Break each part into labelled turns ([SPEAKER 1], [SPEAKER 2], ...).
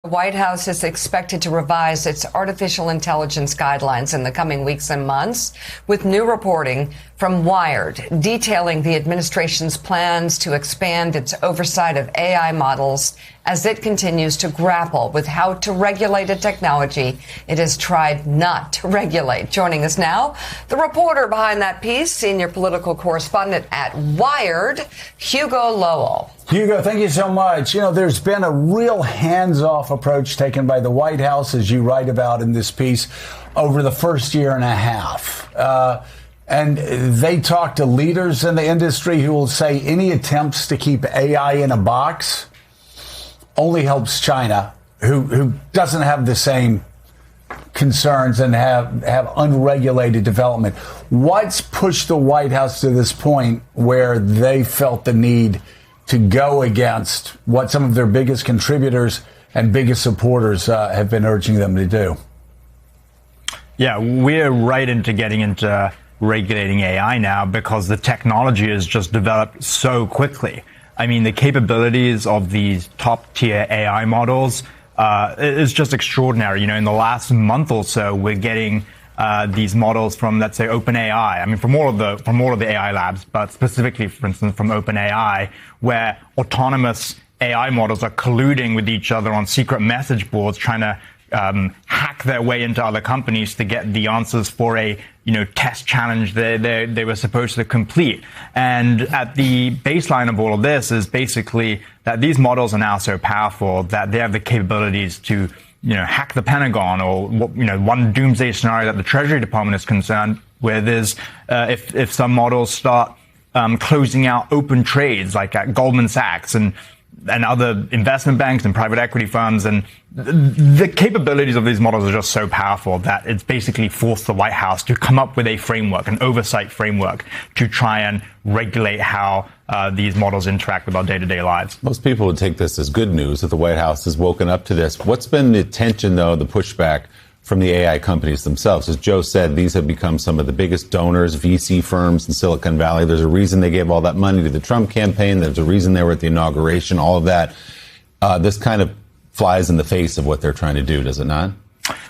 [SPEAKER 1] The White House is expected to revise its artificial intelligence guidelines in the coming weeks and months, with new reporting from Wired detailing the administration's plans to expand its oversight of AI models as it continues to grapple with how to regulate a technology it has tried not to regulate. Joining us now, the reporter behind that piece, senior political correspondent at Wired, Hugo Lowell.
[SPEAKER 2] Hugo, thank you so much. You know, there's been a real hands-off approach taken by the White House, as you write about in this piece, over the first year and a half. And they talk to leaders in the industry who will say any attempts to keep AI in a box only helps China, who doesn't have the same concerns and have unregulated development. What's pushed the White House to this point where they felt the need to go against what some of their biggest contributors and biggest supporters have been urging them to do?
[SPEAKER 3] Yeah, we're right into getting into regulating AI now because the technology has just developed so quickly. I mean, the capabilities of these top-tier AI models is just extraordinary. You know, in the last month or so, we're getting these models from, let's say, OpenAI. I mean, from all of the AI labs, but specifically, for instance, from OpenAI, where autonomous AI models are colluding with each other on secret message boards, trying to hack their way into other companies to get the answers for a test challenge they were supposed to complete. And at the baseline of all of this is basically that these models are now so powerful that they have the capabilities to hack the Pentagon, or one doomsday scenario that the Treasury Department is concerned with is if some models start closing out open trades like at Goldman Sachs and other investment banks and private equity funds. And the capabilities of these models are just so powerful that it's basically forced the White House to come up with a framework, an oversight framework, to try and regulate how these models interact with our day-to-day lives.
[SPEAKER 4] Most people would take this as good news that the White House has woken up to this. What's been the tension, though, the pushback from the AI companies themselves? As Joe said, these have become some of the biggest donors, VC firms in Silicon Valley. There's a reason they gave all that money to the Trump campaign. There's a reason they were at the inauguration, all of that. This kind of flies in the face of what they're trying to do, does it not?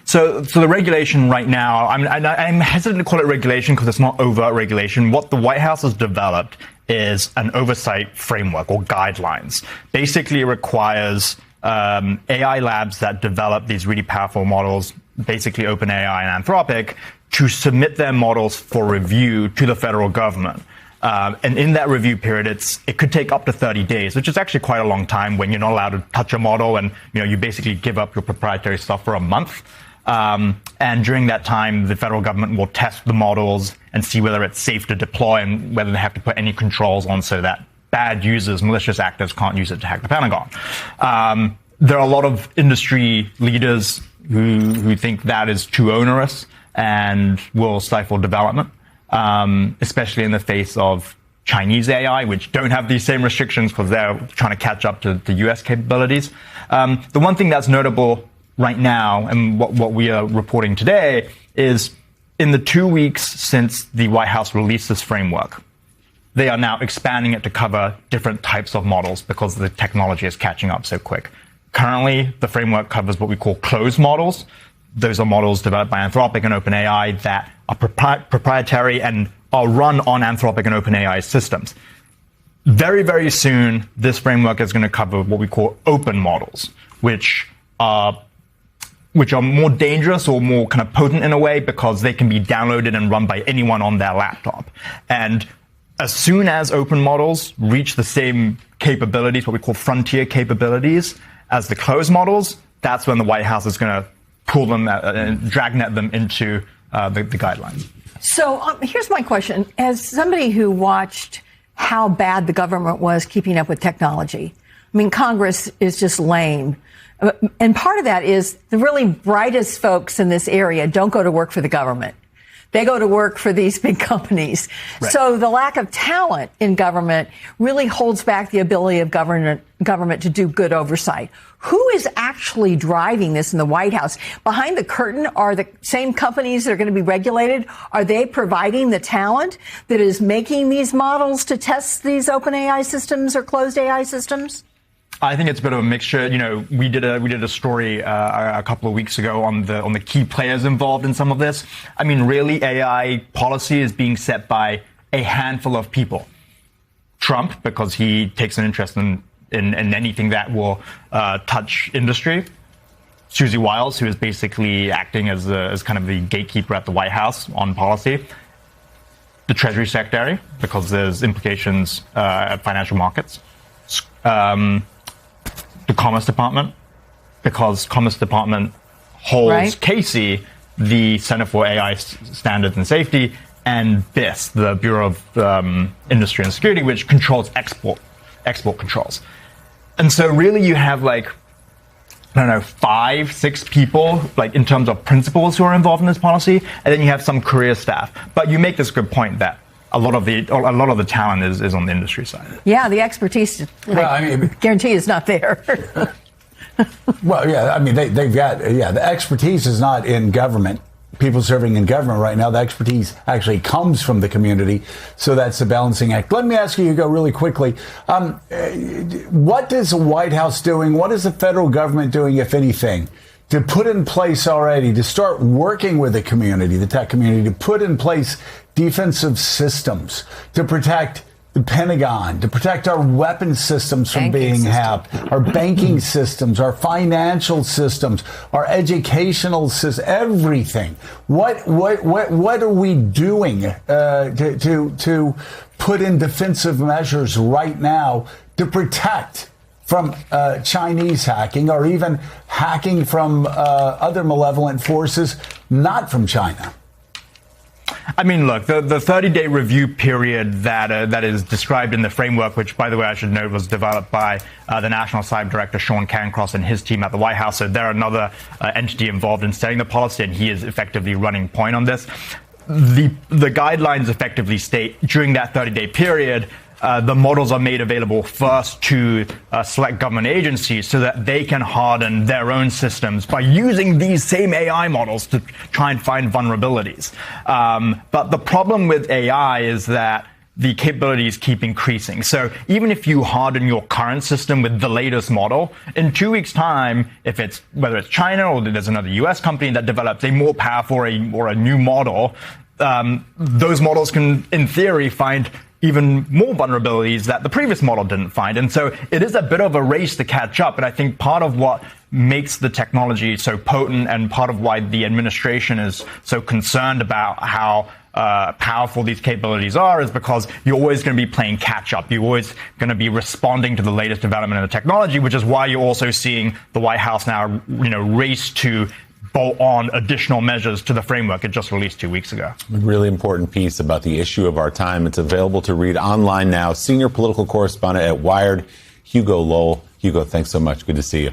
[SPEAKER 3] So the regulation right now, I'm hesitant to call it regulation because it's not overt regulation. What the White House has developed is an oversight framework or guidelines. Basically, it requires AI labs that develop these really powerful models, basically OpenAI and Anthropic, to submit their models for review to the federal government. And in that review period, it could take up to 30 days, which is actually quite a long time when you're not allowed to touch a model and you basically give up your proprietary stuff for a month. And during that time, the federal government will test the models and see whether it's safe to deploy and whether they have to put any controls on so that bad users, malicious actors, can't use it to hack the Pentagon. There are a lot of industry leaders who think that is too onerous and will stifle development, especially in the face of Chinese AI, which don't have these same restrictions because they're trying to catch up to the US capabilities. The one thing that's notable right now, and what we are reporting today, is in the 2 weeks since the White House released this framework, they are now expanding it to cover different types of models because the technology is catching up so quick. Currently, the framework covers what we call closed models. Those are models developed by Anthropic and OpenAI that are proprietary and are run on Anthropic and OpenAI systems. Very, very soon, this framework is going to cover what we call open models, which are more dangerous or more kind of potent in a way because they can be downloaded and run by anyone on their laptop. And as soon as open models reach the same capabilities, what we call frontier capabilities, as the closed models, that's when the White House is going to pull them and dragnet them into the guidelines.
[SPEAKER 5] So here's my question. As somebody who watched how bad the government was keeping up with technology, I mean, Congress is just lame. And part of that is the really brightest folks in this area don't go to work for the government. They go to work for these big companies. Right. So the lack of talent in government really holds back the ability of government to do good oversight. Who is actually driving this in the White House? Behind the curtain are the same companies that are going to be regulated. Are they providing the talent that is making these models to test these open AI systems or closed AI systems?
[SPEAKER 3] I think it's a bit of a mixture. We did a story a couple of weeks ago on the key players involved in some of this. I mean, really, AI policy is being set by a handful of people. Trump, because he takes an interest in anything that will touch industry. Susie Wiles, who is basically acting as kind of the gatekeeper at the White House on policy. The Treasury Secretary, because there's implications at financial markets. The Commerce Department, because Commerce Department holds Casey, the Center for AI Standards and Safety, and BIS, the Bureau of Industry and Security, which controls export controls. And so really you have 5, 6 people, in terms of principals who are involved in this policy, and then you have some career staff. But you make this good point that a lot of the talent is on the industry side.
[SPEAKER 5] Yeah, the expertise, guarantee is not there.
[SPEAKER 2] Well, yeah, I mean, they've got, the expertise is not in government. People serving in government right now, the expertise actually comes from the community. So that's the balancing act. Let me ask you, Hugo, really quickly. What is the White House doing? What is the federal government doing, if anything, to put in place already, to start working with the community, the tech community, to put in place defensive systems to protect the Pentagon, to protect our weapon systems from being hacked, our banking systems, our financial systems, our educational systems, everything. What are we doing to put in defensive measures right now to protect from Chinese hacking, or even hacking from other malevolent forces not from China?
[SPEAKER 3] I mean, look, the 30-day review period that is described in the framework, which, by the way, I should note was developed by the National Cyber Director, Sean Cancross, and his team at the White House. So they're another entity involved in setting the policy, and he is effectively running point on this. The guidelines effectively state during that 30-day period, the models are made available first to select government agencies so that they can harden their own systems by using these same AI models to try and find vulnerabilities. But the problem with AI is that the capabilities keep increasing. So even if you harden your current system with the latest model, in 2 weeks' time, whether it's China or there's another US company that develops a more powerful or a new model, those models can, in theory, find even more vulnerabilities that the previous model didn't find. And so it is a bit of a race to catch up. And I think part of what makes the technology so potent, and part of why the administration is so concerned about how powerful these capabilities are, is because you're always going to be playing catch up. You're always going to be responding to the latest development in the technology, which is why you're also seeing the White House now, race to bolt on additional measures to the framework it just released 2 weeks ago.
[SPEAKER 4] A really important piece about the issue of our time. It's available to read online now. Senior political correspondent at Wired, Hugo Lowell. Hugo, thanks so much. Good to see you.